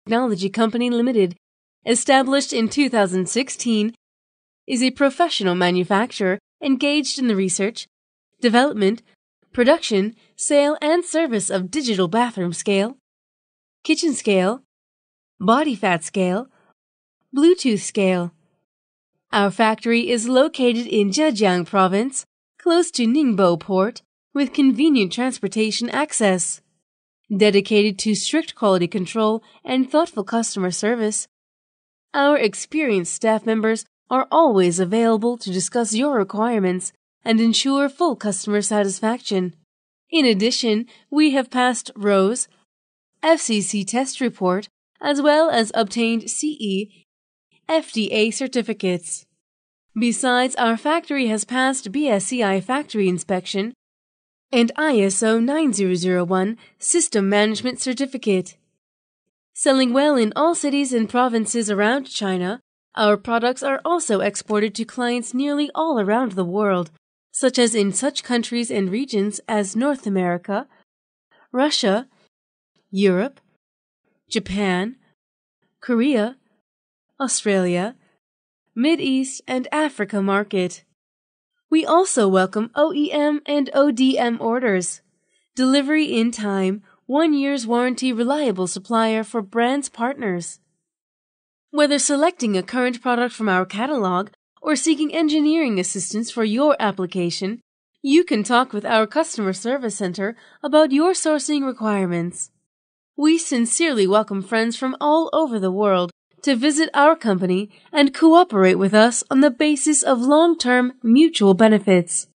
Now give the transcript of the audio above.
Technology Company Limited, established in 2016, is a professional manufacturer engaged in the research, development, production, sale, and service of digital bathroom scale, kitchen scale, body fat scale, Bluetooth scale. Our factory is located in Zhejiang Province, close to Ningbo Port, with convenient transportation access. Dedicated to strict quality control and thoughtful customer service, our experienced staff members are always available to discuss your requirements and ensure full customer satisfaction. In addition, we have passed ROHS, FCC test report, as well as obtained CE, FDA certificates. Besides, our factory has passed BSCI factory inspection and ISO 9001 System Management Certificate. Selling well in all cities and provinces around China, our products are also exported to clients nearly all around the world, such as in such countries and regions as North America, Russia, Europe, Japan, Korea, Australia, Mid-East, and Africa market. We also welcome OEM and ODM orders. Delivery in time, 1 year's warranty, reliable supplier for brands partners. Whether selecting a current product from our catalog or seeking engineering assistance for your application, you can talk with our customer service center about your sourcing requirements. We sincerely welcome friends from all over the world to visit our company and cooperate with us on the basis of long-term mutual benefits.